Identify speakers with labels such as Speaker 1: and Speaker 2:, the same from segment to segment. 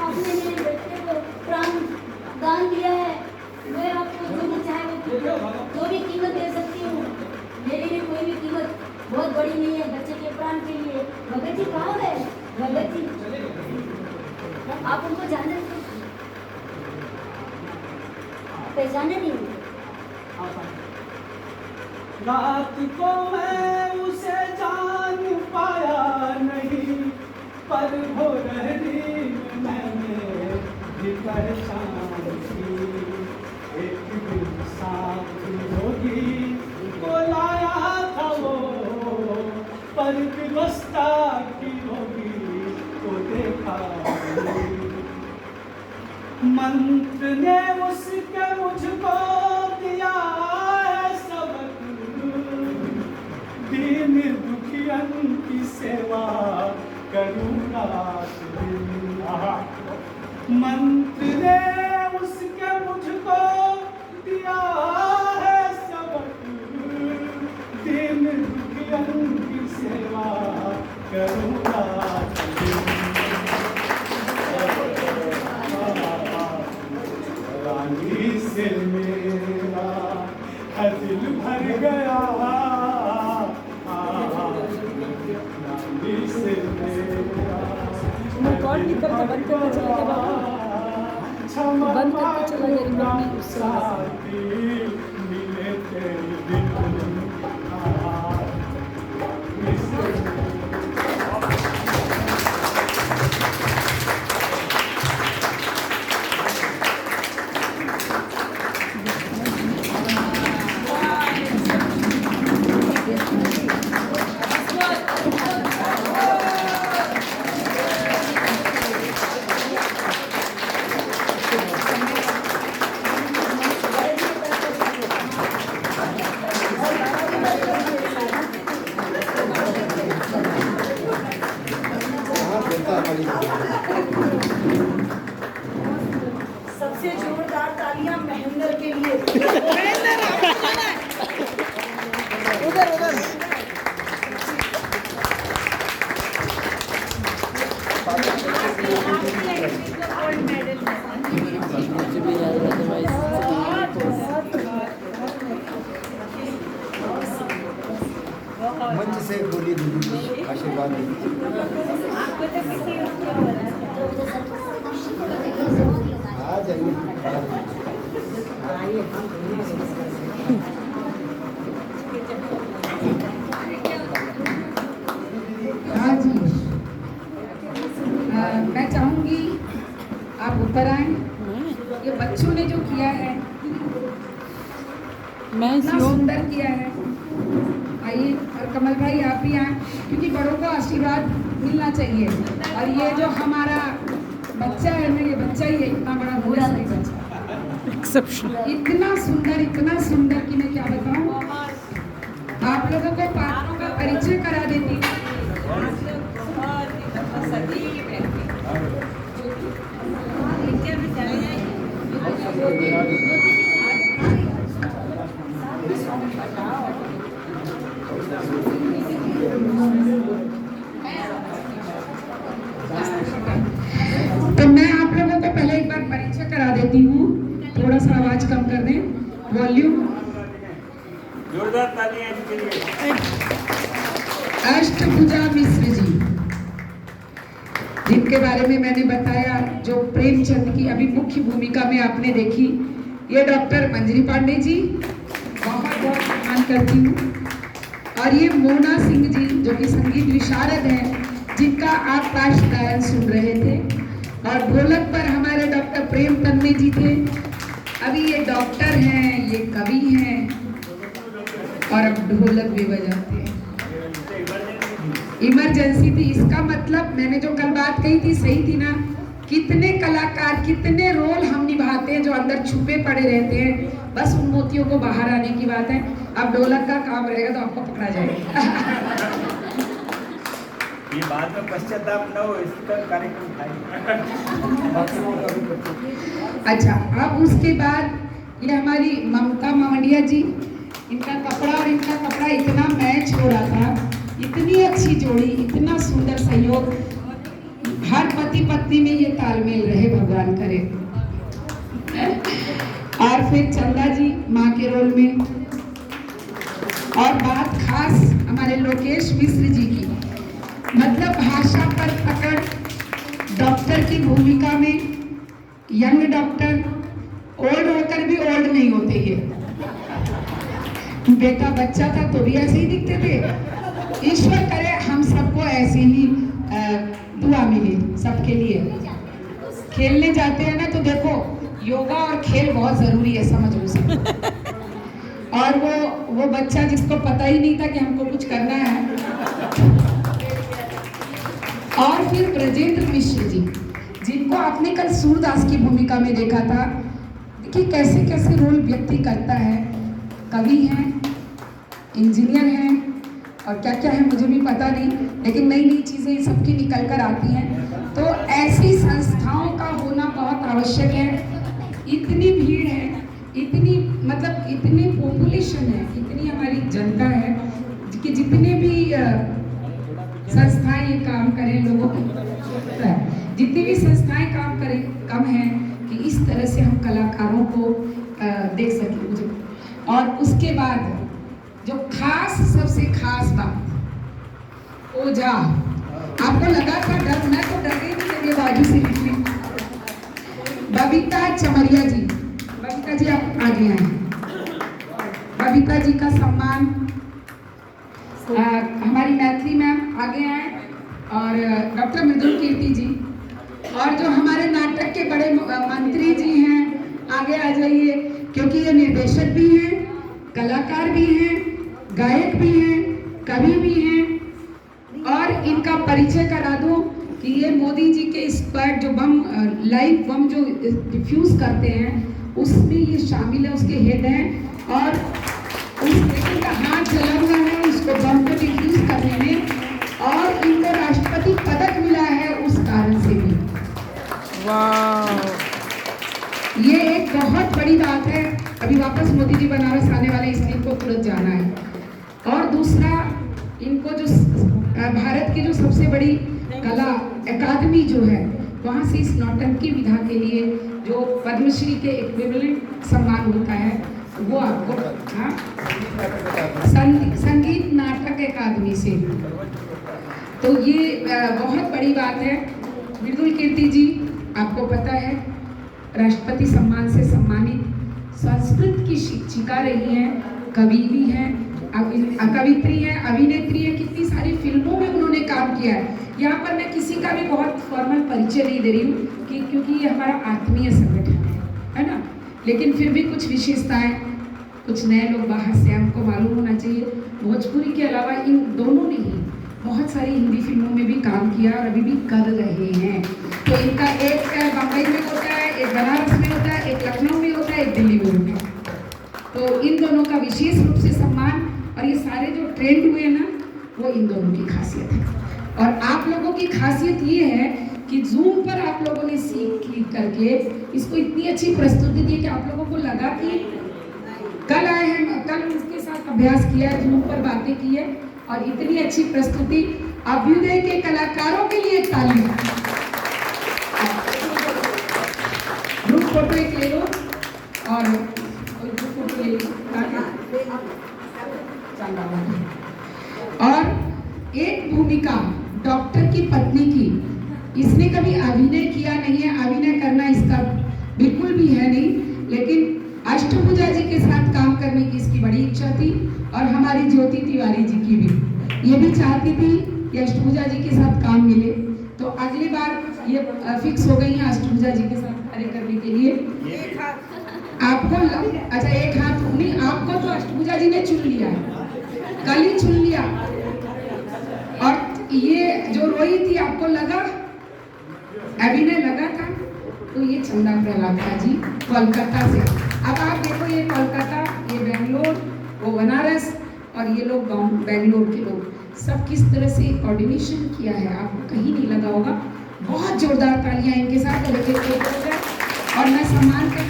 Speaker 1: आपने मेरे बेटे को प्राण दान दिया है, मैं आपको जो भी चाहे जो भी कीमत दे सकती हूँ। मेरे लिए कोई भी कीमत बहुत बड़ी नहीं है बच्चे के प्राण के लिए। भगत जी कहाँ है? भगत जी आप उनको जाने पहचाने नहीं?
Speaker 2: रात को मैं उसे जान पाया नहीं, पर हो रही मैंने भी पहचान की। एक दिन साथ होगी को लाया था वो, पर व्यवस्था की होगी को देखा नहीं। मंत्र ने उसके मुझको दिया है सबक, दीन दुखियन की सेवा करूँगा दिन। मंत्र ने उसके मुझको दिया है सबक, दीन दुखियन की सेवा करूँगा दिन। रानी से मेरा है दिल भर गया, रानी से मेरा
Speaker 3: रिकॉर्ड नहीं करके बंद करके चला गया बाबू, बंद करके चला गया रिकॉर्ड नहीं उससे।
Speaker 2: मिले तेरे दिन
Speaker 4: सबसे जोरदार तालियां महेंद्र के लिए।
Speaker 3: उधर उधर
Speaker 5: मंच से बोलिए दीदी, आशीर्वाद दीजिए। आ जाइए।
Speaker 6: हाँ जी, मैं चाहूँगी आप ऊपर आए। ये बच्चों ने जो किया है
Speaker 3: मैं
Speaker 6: इतना सुंदर किया है। आइए, और कमल भाई आप भी आए, क्योंकि बड़ों को आशीर्वाद मिलना चाहिए। और ये जो हमारा बच्चा है ना, ये बच्चा ही है, इतना बड़ा बुरा नहीं बच्चा,
Speaker 3: एक्सेप्शनल,
Speaker 6: इतना सुंदर कि मैं क्या बताऊँ। आप लोगों को पात्रों का परिचय करा देती हूँ। तो मैं आप लोगों को पहले एक बार परिचय करा देती हूँ। थोड़ा सा आवाज कम कर दें, वॉल्यूम।
Speaker 2: जोरदार तालियां इनके लिए।
Speaker 6: अष्टभुजा मिश्र जी, जिनके बारे में मैंने बताया, जो प्रेमचंद की अभी मुख्य भूमिका में आपने देखी। ये डॉक्टर मंजरी पांडे जी, बहुत बहुत सम्मान करती हूँ। और ये मोना सिंह जी, जो कि संगीत विशारद हैं, जिनका आप पार्श्व गायन सुन रहे थे। और ढोलक पर हमारे डॉक्टर प्रेम तन्ने जी थे। अभी ये डॉक्टर हैं, ये कवि हैं, और अब ढोलक भी बजाते हैं। इमरजेंसी थी, इसका मतलब मैंने जो कल बात कही थी सही थी ना। कितने कलाकार, कितने रोल हम निभाते हैं जो अंदर छुपे पड़े रहते हैं। बस उन मोतियों को बाहर आने की बात है। अब ढोलक का काम रहेगा तो आपको पकड़ा जाएगा।
Speaker 2: ये बाद में पश्चाताप न हो, इसका कार्यक्रम
Speaker 6: अच्छा, अब उसके बाद ये हमारी ममता मावड़िया जी, इनका कपड़ा और इनका कपड़ा इतना मैच हो रहा था, इतनी अच्छी जोड़ी, इतना सुंदर सहयोग। हर पति पत्नी में ये तालमेल रहे, थे। और फिर चंदा जी माँ के रोल में। और बात खास हमारे लोकेश मिश्र जी की, मतलब भाषा पर पकड़, डॉक्टर की भूमिका में, यंग डॉक्टर, ओल्ड होकर भी ओल्ड नहीं होते ये। बेटा बच्चा था तो भी ऐसे ही दिखते थे। ईश्वर करे हम सबको ऐसे ही दुआ मिले सबके लिए। खेलने जाते हैं ना तो देखो योगा और खेल बहुत जरूरी है, समझ लो सब। और वो बच्चा जिसको पता ही नहीं था कि हमको कुछ करना है। और फिर ब्रजेंद्र मिश्र जी, जिनको आपने कल सूरदास की भूमिका में देखा था। देखिए कैसे कैसे रोल व्यक्ति करता है। कवि हैं, इंजीनियर हैं, और क्या क्या है मुझे भी पता नहीं, लेकिन नई नई चीज़ें सबकी निकल कर आती हैं। तो ऐसी संस्थाओं का होना बहुत आवश्यक है। इतनी भीड़ है, इतनी मतलब इतनी पॉपुलेशन है, इतनी हमारी जनता है कि जितने भी संस्थाएं ये काम करें, लोगों को जितनी भी संस्थाएं काम करें कम है कि इस तरह से हम कलाकारों को देख सकें मुझे। और उसके बाद जो खास सबसे खास बात, ओझा। आपको लगा था डर, मैं तो डर गई थी जब ये बाजू से निकली। बबीता चमरिया जी, बबीता जी आप आगे आए। बबीता जी का सम्मान, हमारी मैथिली मैम आगे आए, और डॉक्टर मृदुल कीर्ति जी, और जो हमारे नाटक के बड़े मंत्री जी हैं आगे आ जाइए, क्योंकि ये निर्देशक भी हैं, कलाकार भी हैं, गायक भी हैं, कवि भी हैं। और इनका परिचय करा दूं कि ये मोदी जी के स्क्वाड जो बम लाइव बम जो डिफ्यूज करते हैं उसमें ये शामिल है, उसके हेड हैं। और उस व्यक्ति का हाथ जला हुआ है उसको बम को डिफ्यूज करने में, और इनको राष्ट्रपति पदक मिला है उस कारण से भी। ये एक बहुत बड़ी बात है। अभी वापस मोदी जी बनारस आने वाले, इसलिए इनको तुरंत जाना है। और दूसरा, इनको जो भारत की जो सबसे बड़ी कला अकादमी जो है, वहाँ से इस नौटंकी विधा के लिए जो पद्मश्री के इक्विवेलेंट सम्मान होता है वो आपको, हाँ, संगीत नाटक अकादमी से। तो ये बहुत बड़ी बात है। मृदुल कीर्ति जी आपको पता है राष्ट्रपति सम्मान से सम्मानित, संस्कृत की शिक्षिका रही हैं, कवि भी हैं, कवित्री हैं, अभिनेत्री हैं, कितनी सारी फिल्मों में उन्होंने काम किया है। यहाँ पर मैं किसी का भी बहुत फॉर्मल परिचय नहीं दे रही हूँ कि क्योंकि ये हमारा आत्मीय संगठन है ना, लेकिन फिर भी कुछ विशेषताएं, कुछ नए लोग बाहर से हमको मालूम होना चाहिए। भोजपुरी के अलावा इन दोनों ने ही बहुत सारी हिंदी फिल्मों में भी काम किया और अभी भी कर रहे हैं। तो इनका एक बम्बई में होता है, एक बनारस में होता है, एक लखनऊ में होता है, एक दिल्ली में होता है। तो इन दोनों का विशेष रूप से सम्मान, और ये सारे जो ट्रेंड हुए ना वो इन दोनों की खासियत है। और आप लोगों की खासियत ये है कि जूम पर आप लोगों ने सीख करके इसको इतनी अच्छी प्रस्तुति दी कि आप लोगों को लगा कि कल आए हैं, कल उसके साथ अभ्यास किया है, जूम पर बातें की है, और इतनी अच्छी प्रस्तुति। अभ्युदय के कलाकारों के लिए ताली। ग्रुप फोटो एक ले लो, और ग्रुप फोटो ले लो। और एक भूमिका डॉक्टर की पत्नी की, इसने कभी अभिनय किया नहीं है, अभिनय करना इसका बिल्कुल भी है नहीं, लेकिन अष्टभुजा जी के साथ काम करने की इसकी बड़ी इच्छा थी। और हमारी ज्योति तिवारी जी की भी, ये भी चाहती थी कि अष्टभुजा जी के साथ काम मिले। तो अगली बार ये फिक्स हो गई है अष्टभुजा जी के साथ कार्य करने के लिए। आपको अच्छा एक हाथ नहीं, आपको तो अष्टभुजा जी ने चुन लिया है, कल ही चुन लिया। और ये जो रोई थी आपको लगा अभिनय लगा था, तो ये चंदा प्रहलाद जी कोलकाता से। अब आप देखो ये कोलकाता, ये बेंगलोर, वो बनारस, और ये लोग बेंगलोर के लोग, सब किस तरह से कोऑर्डिनेशन किया है आपको कहीं नहीं लगा होगा। बहुत जोरदार तालियां इनके साथ। और मैं सम्मान कर,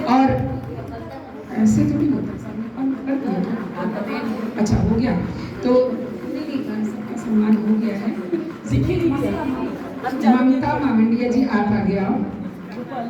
Speaker 6: और ऐसे तो नहीं होता, अच्छा हो गया तो सबका सम्मान हो गया है।
Speaker 4: हम चालू
Speaker 6: ममता मावंडिया जी आप आगे आओ।